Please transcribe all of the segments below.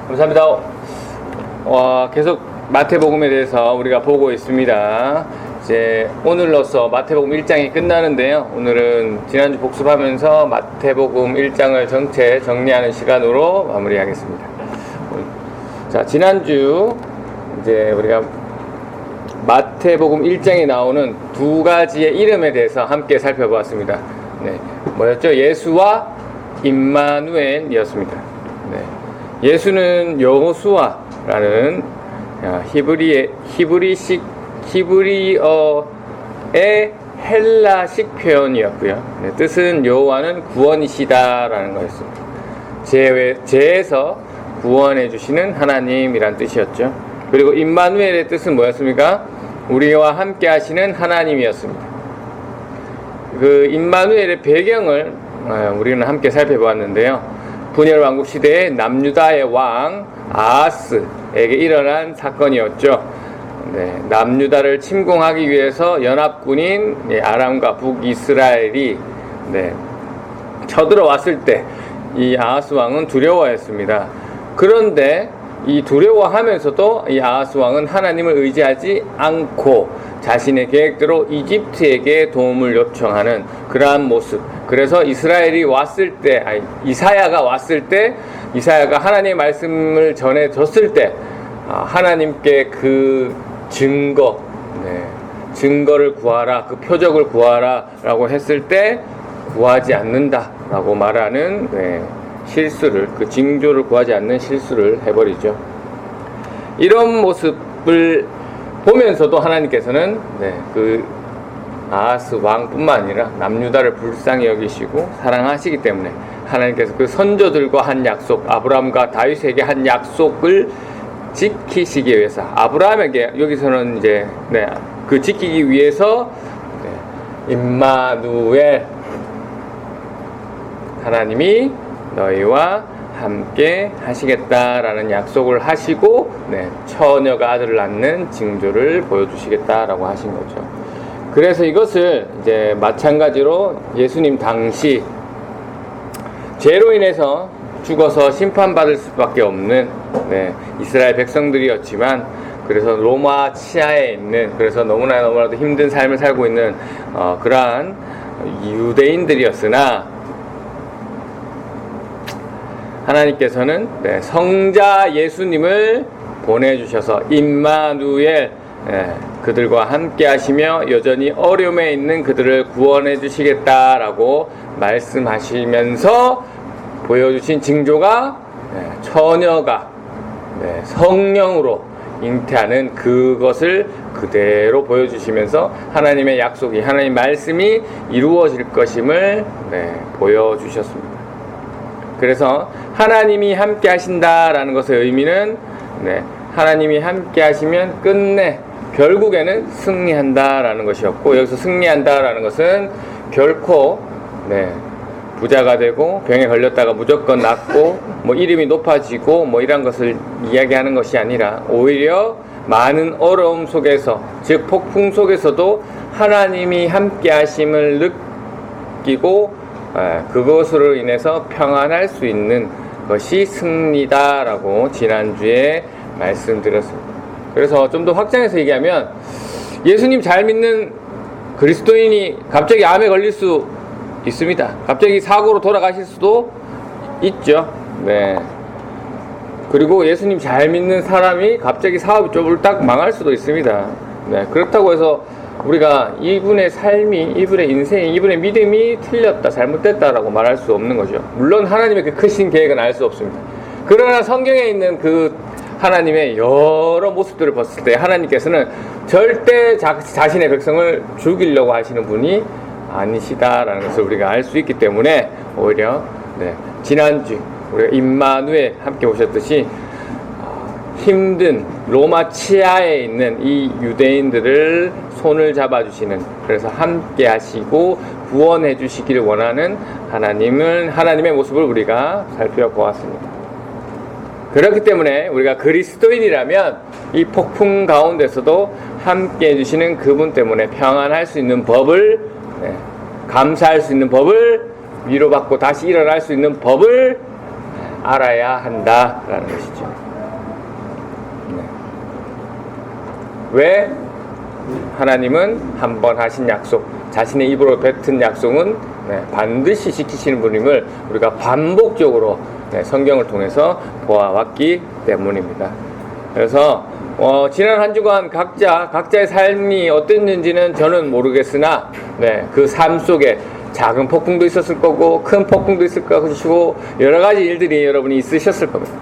감사합니다. 계속 마태복음에 대해서 우리가 보고 있습니다. 이제 오늘로써 마태복음 1장이 끝나는데요. 오늘은 지난주 복습하면서 마태복음 1장을 전체 정리하는 시간으로 마무리하겠습니다. 자, 지난주 이제 우리가 마태복음 1장에 나오는 두 가지의 이름에 대해서 함께 살펴보았습니다. 네, 뭐였죠? 예수와 임마누엘이었습니다. 네. 예수는 여호수아라는 히브리어의 헬라식 표현이었고요. 네, 뜻은 여호와는 구원이시다라는 거였습니다. 죄에서 구원해 주시는 하나님이란 뜻이었죠. 그리고 임마누엘의 뜻은 뭐였습니까? 우리와 함께 하시는 하나님이었습니다. 그 임마누엘의 배경을 우리는 함께 살펴보았는데요. 분열 왕국 시대에 남유다의 왕 아하스에게 일어난 사건이었죠. 네, 남유다를 침공하기 위해서 연합군인 아람과 북이스라엘이 쳐들어왔을 때 이 아하스 왕은 두려워했습니다. 그런데 이 두려워하면서도 이 아하스 왕은 하나님을 의지하지 않고 자신의 계획대로 이집트에게 도움을 요청하는 그러한 모습. 그래서 이스라엘이 왔을 때, 이사야가 왔을 때, 이사야가 하나님의 말씀을 전해줬을 때, 하나님께 그 증거를 구하라, 그 표적을 구하라 라고 했을 때 구하지 않는다 라고 말하는 실수를, 그 징조를 구하지 않는 실수를 해버리죠. 이런 모습을 보면서도 하나님께서는 그 아하스 왕뿐만 아니라 남유다를 불쌍히 여기시고 사랑하시기 때문에 하나님께서 그 선조들과 한 약속, 아브라함과 다윗에게 한 약속을 지키시기 위해서, 아브라함에게 여기서는 이제 그 지키기 위해서 임마누엘, 하나님이 너희와 함께 하시겠다라는 약속을 하시고 처녀가 아들을 낳는 징조를 보여주시겠다라고 하신 거죠. 그래서 이것을 이제 마찬가지로 예수님 당시 죄로 인해서 죽어서 심판받을 수밖에 없는 이스라엘 백성들이었지만, 그래서 로마 치하에 있는, 그래서 너무나도 힘든 삶을 살고 있는 그러한 유대인들이었으나 하나님께서는 성자 예수님을 보내주셔서 임마누엘, 그들과 함께 하시며 여전히 어려움에 있는 그들을 구원해 주시겠다라고 말씀하시면서 보여주신 징조가 처녀가 성령으로 잉태하는 그것을 그대로 보여주시면서 하나님의 약속이, 하나님의 말씀이 이루어질 것임을 보여주셨습니다. 그래서 하나님이 함께 하신다라는 것의 의미는 하나님이 함께 하시면 끝내 결국에는 승리한다라는 것이었고, 여기서 승리한다라는 것은 결코 부자가 되고 병에 걸렸다가 무조건 낫고 이름이 높아지고 이런 것을 이야기하는 것이 아니라, 오히려 많은 어려움 속에서, 즉 폭풍 속에서도 하나님이 함께 하심을 느끼고 그것으로 인해서 평안할 수 있는 것이 승리다라고 지난주에 말씀드렸습니다. 그래서 좀 더 확장해서 얘기하면, 예수님 잘 믿는 그리스도인이 갑자기 암에 걸릴 수 있습니다. 갑자기 사고로 돌아가실 수도 있죠. 그리고 예수님 잘 믿는 사람이 갑자기 사업이 쫄딱 망할 수도 있습니다. 그렇다고 해서 우리가 이분의 삶이, 이분의 인생이, 이분의 믿음이 틀렸다, 잘못됐다라고 말할 수 없는 거죠. 물론 하나님의 그 크신 계획은 알 수 없습니다. 그러나 성경에 있는 그 하나님의 여러 모습들을 봤을 때 하나님께서는 절대 자신의 백성을 죽이려고 하시는 분이 아니시다라는 것을 우리가 알 수 있기 때문에, 오히려 지난주 우리가 임마누엘 함께 오셨듯이 힘든 로마 치하에 있는 이 유대인들을 손을 잡아주시는, 그래서 함께 하시고 구원해 주시기를 원하는 하나님의 모습을 우리가 살펴보았습니다. 그렇기 때문에 우리가 그리스도인이라면 이 폭풍 가운데서도 함께 해주시는 그분 때문에 평안할 수 있는 법을, 감사할 수 있는 법을, 위로받고 다시 일어날 수 있는 법을 알아야 한다라는 것이죠. 네. 왜? 하나님은 한 번 하신 약속, 자신의 입으로 뱉은 약속은 반드시 지키시는 분임을 우리가 반복적으로 성경을 통해서 보아왔기 때문입니다. 그래서 지난 한 주간 각자의 삶이 어땠는지는 저는 모르겠으나 그 삶 속에 작은 폭풍도 있었을 거고 큰 폭풍도 있을 것이고 여러 가지 일들이 여러분이 있으셨을 겁니다.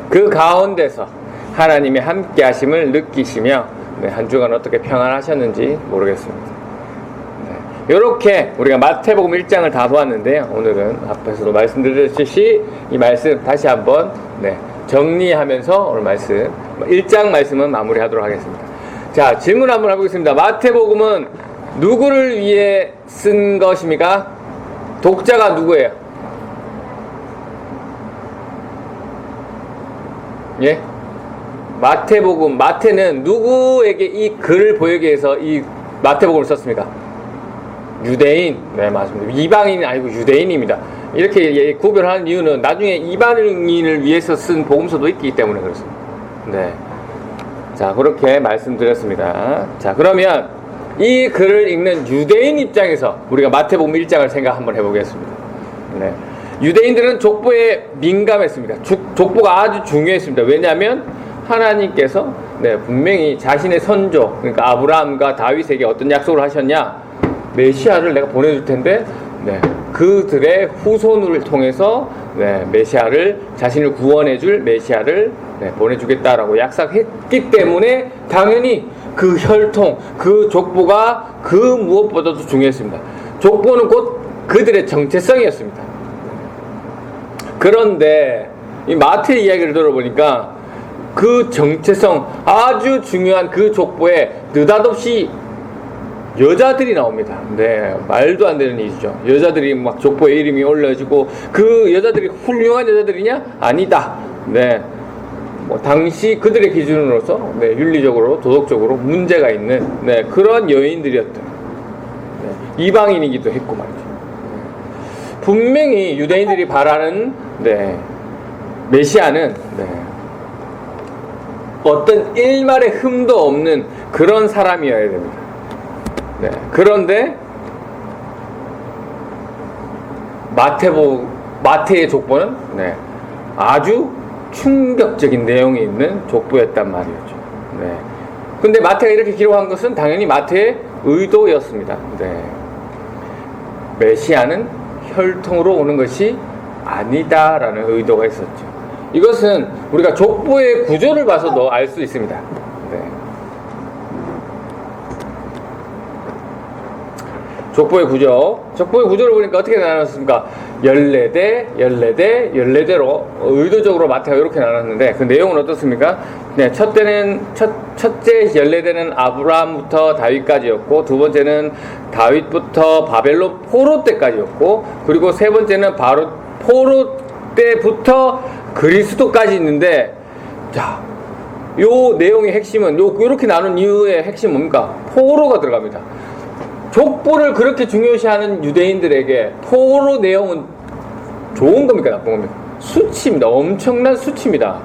그 가운데서 하나님의 함께 하심을 느끼시며 한 주간 어떻게 평안하셨는지 모르겠습니다. 이렇게 우리가 마태복음 1장을 다 보았는데요. 오늘은 앞에서도 말씀드렸듯이 이 말씀 다시 한번 정리하면서 오늘 말씀 1장 말씀은 마무리하도록 하겠습니다. 자, 질문 한번 해보겠습니다. 마태복음은 누구를 위해 쓴 것입니까? 독자가 누구예요? 예? 마태복음, 마태는 누구에게 이 글을 보이기 위해서 이 마태복음을 썼습니까? 유대인. 네, 맞습니다. 이방인이 아니고 유대인입니다. 이렇게 구별하는 이유는 나중에 이방인을 위해서 쓴 복음서도 있기 때문에 그렇습니다. 네. 자, 그렇게 말씀드렸습니다. 자, 그러면 이 글을 읽는 유대인 입장에서 우리가 마태복음 1장을 생각 한번 해보겠습니다. 네. 유대인들은 족보에 민감했습니다. 족보가 아주 중요했습니다. 왜냐하면 하나님께서 분명히 자신의 선조, 그러니까 아브라함과 다윗에게 어떤 약속을 하셨냐? 메시아를 내가 보내줄 텐데, 그들의 후손을 통해서 메시아를, 자신을 구원해줄 메시아를 보내주겠다라고 약속했기 때문에 당연히 그 혈통, 그 족보가 그 무엇보다도 중요했습니다. 족보는 곧 그들의 정체성이었습니다. 그런데 이 마태 이야기를 들어보니까 그 정체성, 아주 중요한 그 족보에 느닷없이 여자들이 나옵니다. 네, 말도 안 되는 일이죠. 여자들이 막 족보에 이름이 올려지고 그 여자들이 훌륭한 여자들이냐? 아니다. 네, 당시 그들의 기준으로서 윤리적으로 도덕적으로 문제가 있는 그런 여인들이었던 이방인이기도 했고 말이죠. 분명히 유대인들이 바라는 메시아는 어떤 일말의 흠도 없는 그런 사람이어야 됩니다. 그런데 마태의 족보는 아주 충격적인 내용이 있는 족보였단 말이었죠. 근데 마태가 이렇게 기록한 것은 당연히 마태의 의도였습니다. 메시아는 혈통으로 오는 것이 아니다라는 의도가 있었죠. 이것은 우리가 족보의 구조를 봐서도 알 수 있습니다. 족보의 구조를 보니까 어떻게 나눴습니까? 14대로 의도적으로 마태가 이렇게 나눴는데 그 내용은 어떻습니까? 첫째 14대는 아브라함부터 다윗까지였고, 두 번째는 다윗부터 바벨론 포로 때까지였고, 그리고 세 번째는 바로 포로 때부터 그리스도까지 있는데, 자, 요 내용의 핵심은 요렇게 나눈 이유의 핵심은 뭡니까? 포로가 들어갑니다. 족보를 그렇게 중요시하는 유대인들에게 포로 내용은 좋은 겁니까? 나쁜 겁니까? 수치입니다. 엄청난 수치입니다.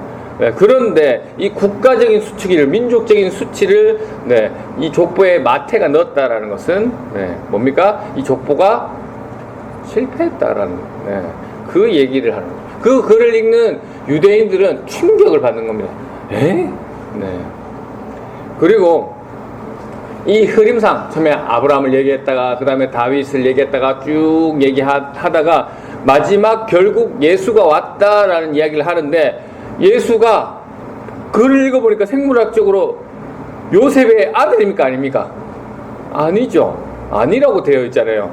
그런데 이 국가적인 수치기를, 민족적인 수치를 이 족보에 마태가 넣었다라는 것은 뭡니까? 이 족보가 실패했다라는 그 얘기를 하는 거죠. 그 글을 읽는 유대인들은 충격을 받는 겁니다. 그리고 이 흐림상 처음에 아브라함을 얘기했다가 그 다음에 다윗을 얘기했다가 쭉 얘기하다가 마지막 결국 예수가 왔다라는 이야기를 하는데, 예수가 글을 읽어보니까 생물학적으로 요셉의 아들입니까? 아닙니까? 아니죠. 아니라고 되어 있잖아요.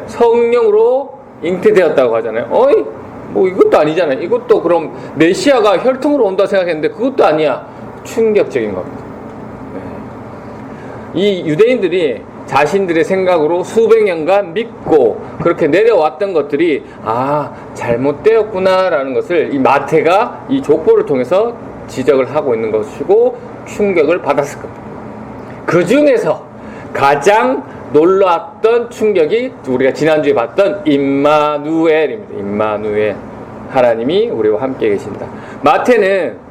성령으로 잉태되었다고 하잖아요. 뭐 이것도 아니잖아요. 이것도 그럼 메시아가 혈통으로 온다 생각했는데 그것도 아니야. 충격적인 겁니다. 이 유대인들이 자신들의 생각으로 수백 년간 믿고 그렇게 내려왔던 것들이 잘못되었구나라는 것을 이 마태가 이 족보를 통해서 지적을 하고 있는 것이고 충격을 받았을 겁니다. 그 중에서 가장 놀라웠던 충격이 우리가 지난주에 봤던 임마누엘입니다. 임마누엘. 하나님이 우리와 함께 계신다. 마태는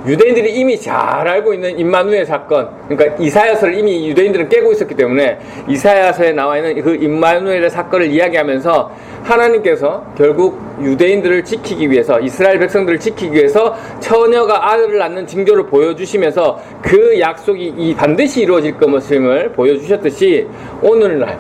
유대인들이 이미 잘 알고 있는 임마누엘 사건, 그러니까 이사야서를 이미 유대인들은 깨고 있었기 때문에 이사야서에 나와 있는 그 임마누엘의 사건을 이야기하면서 하나님께서 결국 유대인들을 지키기 위해서, 이스라엘 백성들을 지키기 위해서 처녀가 아들을 낳는 징조를 보여주시면서 그 약속이 반드시 이루어질 것임을 보여주셨듯이 오늘날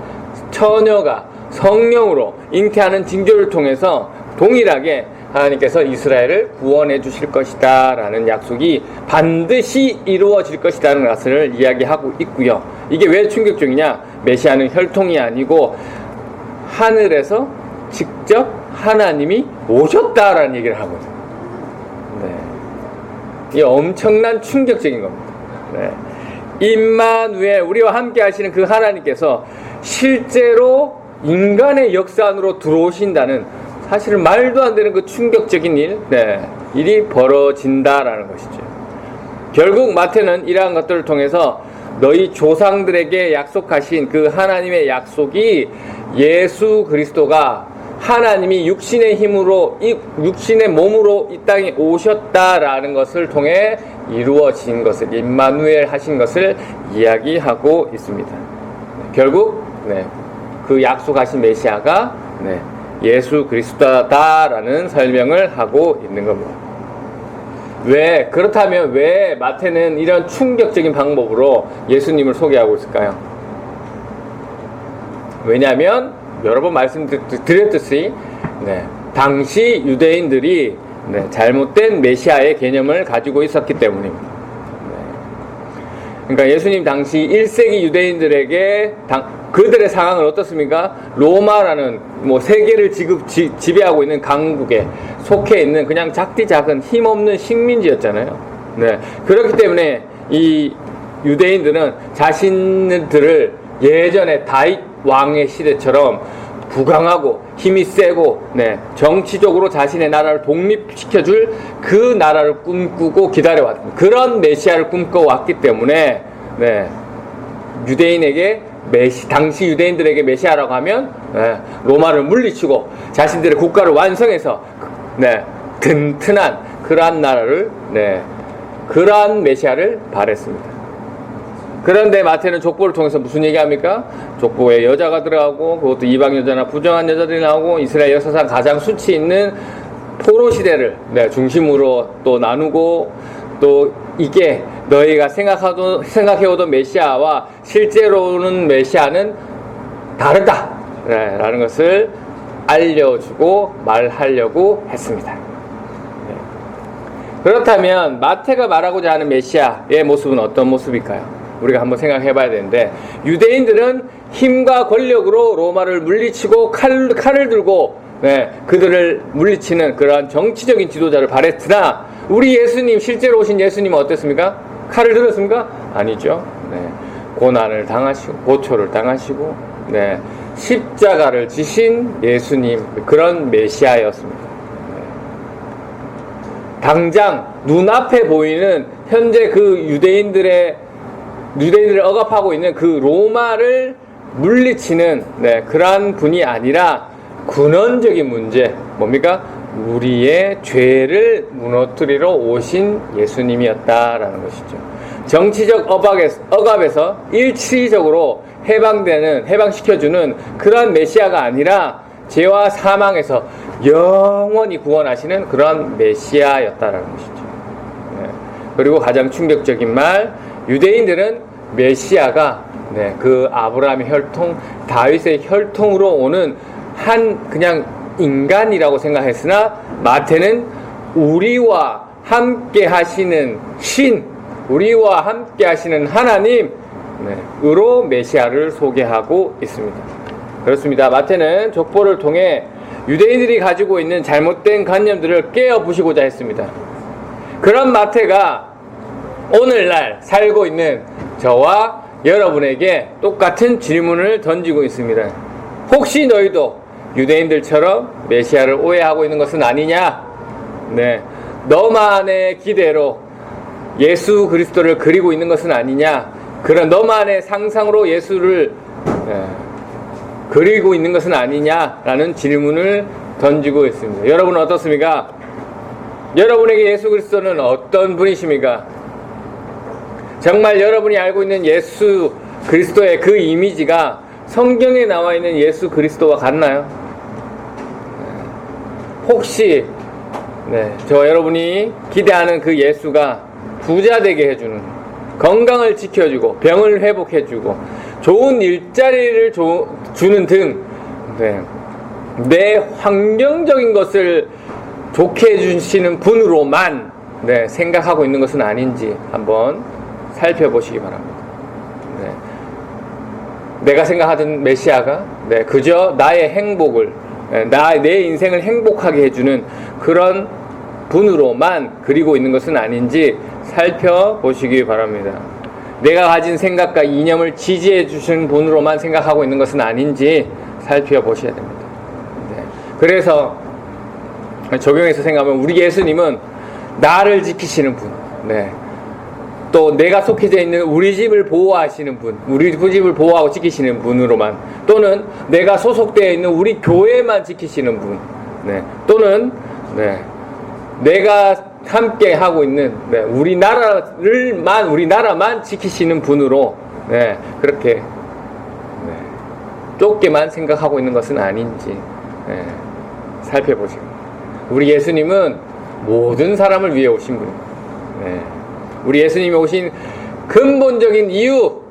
처녀가 성령으로 잉태하는 징조를 통해서 동일하게 하나님께서 이스라엘을 구원해 주실 것이다 라는 약속이 반드시 이루어질 것이라는 것을 이야기하고 있고요. 이게 왜 충격적이냐? 메시아는 혈통이 아니고 하늘에서 직접 하나님이 오셨다라는 얘기를 하거든요. 네. 이게 엄청난 충격적인 겁니다. 네. 임마누엘, 우리와 함께 하시는 그 하나님께서 실제로 인간의 역사 안으로 들어오신다는, 사실은 말도 안 되는 그 충격적인 일이 벌어진다라는 것이죠. 결국 마태는 이러한 것들을 통해서 너희 조상들에게 약속하신 그 하나님의 약속이 예수 그리스도가 하나님이 육신의 힘으로, 육신의 몸으로 이 땅에 오셨다라는 것을 통해 이루어진 것을, 임마누엘 하신 것을 이야기하고 있습니다. 결국 그 약속하신 메시아가 예수 그리스도다라는 설명을 하고 있는 겁니다. 그렇다면 왜 마태는 이런 충격적인 방법으로 예수님을 소개하고 있을까요? 왜냐하면 여러 번 말씀드렸듯이 당시 유대인들이 잘못된 메시아의 개념을 가지고 있었기 때문입니다. 그러니까 예수님 당시 1세기 유대인들에게 그들의 상황은 어떻습니까? 로마라는 세계를 지배하고 있는 강국에 속해 있는 그냥 작디 작은 힘없는 식민지였잖아요. 그렇기 때문에 이 유대인들은 자신들을 예전에 다윗 왕의 시대처럼 부강하고 힘이 세고 정치적으로 자신의 나라를 독립시켜줄 그 나라를 꿈꾸고 기다려왔습니다. 그런 메시아를 꿈꿔왔기 때문에 유대인에게 당시 유대인들에게 메시아라고 하면 로마를 물리치고 자신들의 국가를 완성해서 튼튼한 그러한 나라를 그러한 메시아를 바랬습니다. 그런데 마태는 족보를 통해서 무슨 얘기합니까? 족보에 여자가 들어가고 그것도 이방 여자나 부정한 여자들이 나오고 이스라엘 역사상 가장 수치 있는 포로 시대를 중심으로 또 나누고, 또 이게 너희가 생각해오던 메시아와 실제로는 메시아는 다르다 라는 것을 알려주고 말하려고 했습니다. 그렇다면 마태가 말하고자 하는 메시아의 모습은 어떤 모습일까요? 우리가 한번 생각해 봐야 되는데, 유대인들은 힘과 권력으로 로마를 물리치고 칼을 들고 그들을 물리치는 그러한 정치적인 지도자를 바랬으나, 우리 예수님, 실제로 오신 예수님은 어땠습니까? 칼을 들었습니까? 아니죠. 고난을 당하시고 고초를 당하시고 십자가를 지신 예수님, 그런 메시아였습니다. 당장 눈앞에 보이는 현재 그 유대인들을 억압하고 있는 그 로마를 물리치는 그러한 분이 아니라 근원적인 문제, 뭡니까? 우리의 죄를 무너뜨리러 오신 예수님이었다라는 것이죠. 정치적 억압에서 일시적으로 해방시켜주는 그러한 메시아가 아니라 죄와 사망에서 영원히 구원하시는 그러한 메시아였다라는 것이죠. 그리고 가장 충격적인 말, 유대인들은 메시아가 그 아브라함의 혈통, 다윗의 혈통으로 오는 그냥 인간이라고 생각했으나, 마태는 우리와 함께 하시는 우리와 함께 하시는 하나님으로 메시아를 소개하고 있습니다. 그렇습니다. 마태는 족보를 통해 유대인들이 가지고 있는 잘못된 관념들을 깨어부시고자 했습니다. 그런 마태가 오늘날 살고 있는 저와 여러분에게 똑같은 질문을 던지고 있습니다. 혹시 너희도 유대인들처럼 메시아를 오해하고 있는 것은 아니냐? 너만의 기대로 예수 그리스도를 그리고 있는 것은 아니냐? 그런 너만의 상상으로 예수를 그리고 있는 것은 아니냐라는 질문을 던지고 있습니다. 여러분은 어떻습니까? 여러분에게 예수 그리스도는 어떤 분이십니까? 정말 여러분이 알고 있는 예수 그리스도의 그 이미지가 성경에 나와 있는 예수 그리스도와 같나요? 혹시 저 여러분이 기대하는 그 예수가 부자 되게 해주는, 건강을 지켜주고 병을 회복해주고 좋은 일자리를 주는 등 내 환경적인 것을 좋게 해주시는 분으로만 생각하고 있는 것은 아닌지 한번 살펴보시기 바랍니다. 내가 생각하던 메시아가 그저 나의 행복을, 내 인생을 행복하게 해주는 그런 분으로만 그리고 있는 것은 아닌지 살펴보시기 바랍니다. 내가 가진 생각과 이념을 지지해 주시는 분으로만 생각하고 있는 것은 아닌지 살펴보셔야 됩니다. 그래서 적용해서 생각하면 우리 예수님은 나를 지키시는 분, 또 내가 속해져 있는 우리 집을 보호하시는 분, 우리 집을 보호하고 지키시는 분으로만, 또는 내가 소속되어 있는 우리 교회만 지키시는 분, 또는 내가 함께 하고 있는 우리나라만 지키시는 분으로 그렇게 좁게만 생각하고 있는 것은 아닌지 살펴보시고, 우리 예수님은 모든 사람을 위해 오신 분입니다. 우리 예수님이 오신 근본적인 이유,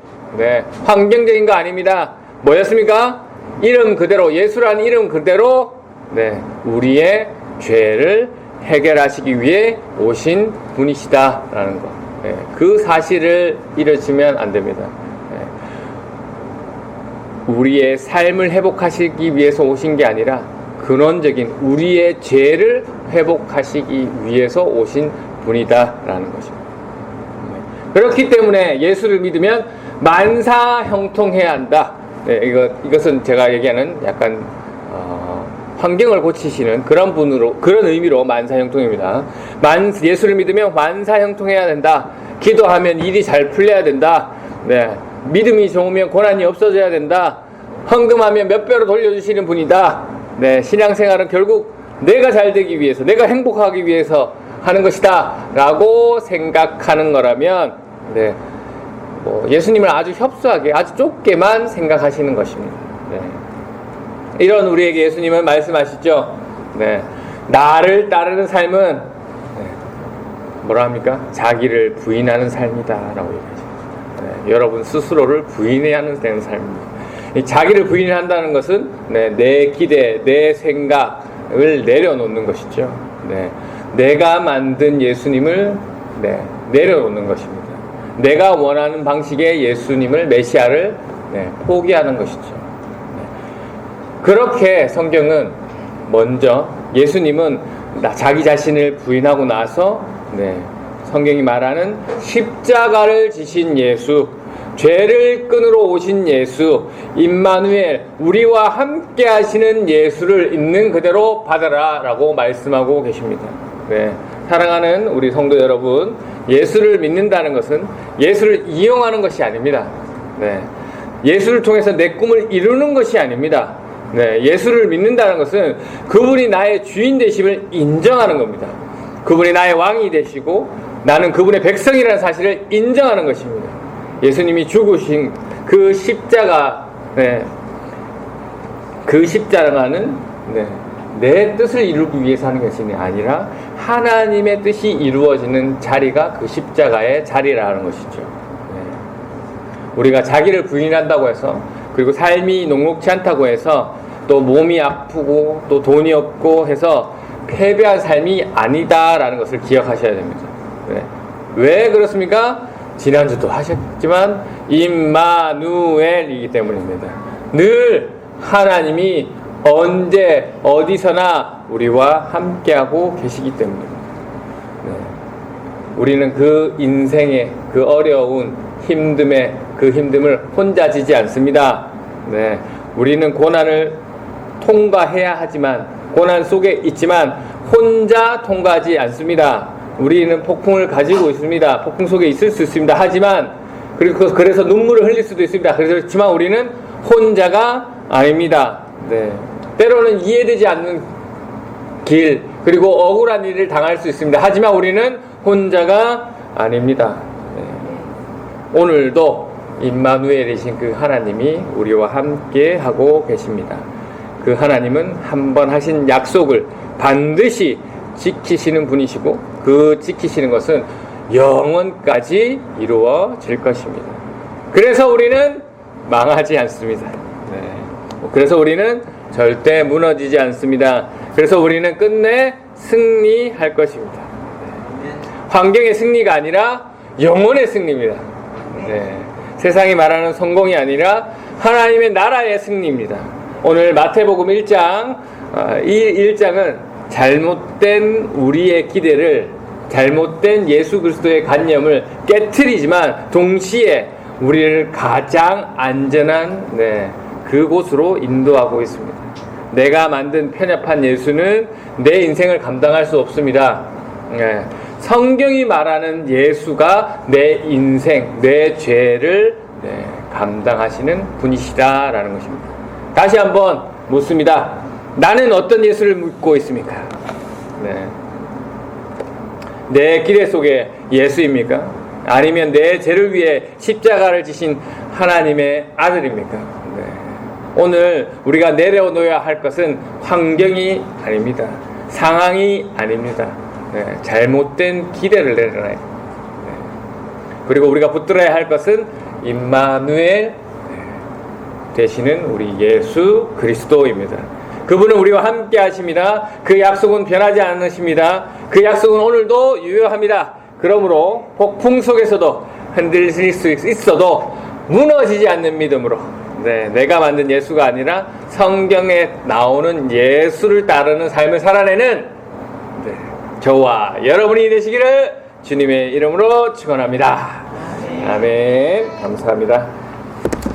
환경적인 거 아닙니다. 뭐였습니까? 이름 그대로, 예수라는 이름 그대로 우리의 죄를 해결하시기 위해 오신 분이시다라는 것. 그 사실을 잃어지면 안 됩니다. 우리의 삶을 회복하시기 위해서 오신 게 아니라 근원적인 우리의 죄를 회복하시기 위해서 오신 분이다라는 것입니다. 그렇기 때문에 예수를 믿으면 만사형통해야 한다. 이것은 제가 얘기하는 약간 환경을 고치시는 그런 분으로, 그런 의미로 만사형통입니다. 예수를 믿으면 만사형통해야 된다. 기도하면 일이 잘 풀려야 된다. 믿음이 좋으면 고난이 없어져야 된다. 헌금하면 몇 배로 돌려주시는 분이다. 신앙생활은 결국 내가 잘 되기 위해서, 내가 행복하기 위해서 하는 것이다 라고 생각하는 거라면 예수님을 아주 협소하게, 아주 좁게만 생각하시는 것입니다. 이런 우리에게 예수님은 말씀하시죠. 나를 따르는 삶은 뭐라 합니까? 자기를 부인하는 삶이다 라고 얘기하죠. 여러분 스스로를 부인해야 되는 삶입니다. 자기를 부인한다는 것은 내 기대, 내 생각을 내려놓는 것이죠. 내가 만든 예수님을 내려놓는 것입니다. 내가 원하는 방식의 예수님을, 메시아를 포기하는 것이죠. 그렇게 성경은 먼저 예수님은 자기 자신을 부인하고 나서 성경이 말하는 십자가를 지신 예수, 죄를 끊으러 오신 예수, 임마누엘, 우리와 함께 하시는 예수를 있는 그대로 받아라 라고 말씀하고 계십니다. 사랑하는 우리 성도 여러분, 예수를 믿는다는 것은 예수를 이용하는 것이 아닙니다. 예수를 통해서 내 꿈을 이루는 것이 아닙니다. 예수를 믿는다는 것은 그분이 나의 주인 되심을 인정하는 겁니다. 그분이 나의 왕이 되시고 나는 그분의 백성이라는 사실을 인정하는 것입니다. 예수님이 죽으신 그 십자가, 그 십자가는 내 뜻을 이루기 위해서 하는 것이 아니라 하나님의 뜻이 이루어지는 자리가 그 십자가의 자리라는 것이죠. 우리가 자기를 부인한다고 해서, 그리고 삶이 녹록지 않다고 해서, 또 몸이 아프고 또 돈이 없고 해서 패배한 삶이 아니다라는 것을 기억하셔야 됩니다. 왜 그렇습니까? 지난주도 하셨지만 임마누엘이기 때문입니다. 늘 하나님이 언제 어디서나 우리와 함께하고 계시기 때문입니다. 우리는 그 인생의 그 어려운 그 힘듦을 혼자 지지 않습니다. 우리는 고난을 통과해야 하지만, 고난 속에 있지만 혼자 통과하지 않습니다. 우리는 폭풍을 가지고 있습니다. 폭풍 속에 있을 수 있습니다. 하지만 그래서 눈물을 흘릴 수도 있습니다. 그렇지만 우리는 혼자가 아닙니다. 때로는 이해되지 않는 길, 그리고 억울한 일을 당할 수 있습니다. 하지만 우리는 혼자가 아닙니다. 네. 오늘도 임마누엘이신 그 하나님이 우리와 함께 하고 계십니다. 그 하나님은 한번 하신 약속을 반드시 지키시는 분이시고, 그 지키시는 것은 영원까지 이루어질 것입니다. 그래서 우리는 망하지 않습니다. 네. 그래서 우리는 절대 무너지지 않습니다. 그래서 우리는 끝내 승리할 것입니다. 네. 환경의 승리가 아니라 영혼의 승리입니다. 네. 세상이 말하는 성공이 아니라 하나님의 나라의 승리입니다. 오늘 마태복음 1장, 이 1장은 잘못된 우리의 기대를, 잘못된 예수 그리스도의 관념을 깨트리지만 동시에 우리를 가장 안전한 그곳으로 인도하고 있습니다. 내가 만든 편협한 예수는 내 인생을 감당할 수 없습니다. 성경이 말하는 예수가 내 인생, 내 죄를 감당하시는 분이시다라는 것입니다. 다시 한번 묻습니다. 나는 어떤 예수를 믿고 있습니까? 내 기대 속에 예수입니까? 아니면 내 죄를 위해 십자가를 지신 하나님의 아들입니까? 오늘 우리가 내려놓아야 할 것은 환경이 아닙니다. 상황이 아닙니다. 잘못된 기대를 내려놔야. 그리고 우리가 붙들어야 할 것은 임마누엘 되시는 우리 예수 그리스도입니다. 그분은 우리와 함께 하십니다. 그 약속은 변하지 않으십니다. 그 약속은 오늘도 유효합니다. 그러므로 폭풍 속에서도 흔들릴 수 있어도 무너지지 않는 믿음으로, 내가 만든 예수가 아니라 성경에 나오는 예수를 따르는 삶을 살아내는 저와 여러분이 되시기를 주님의 이름으로 축원합니다. 아멘. 감사합니다.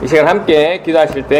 이 시간 함께 기도하실 때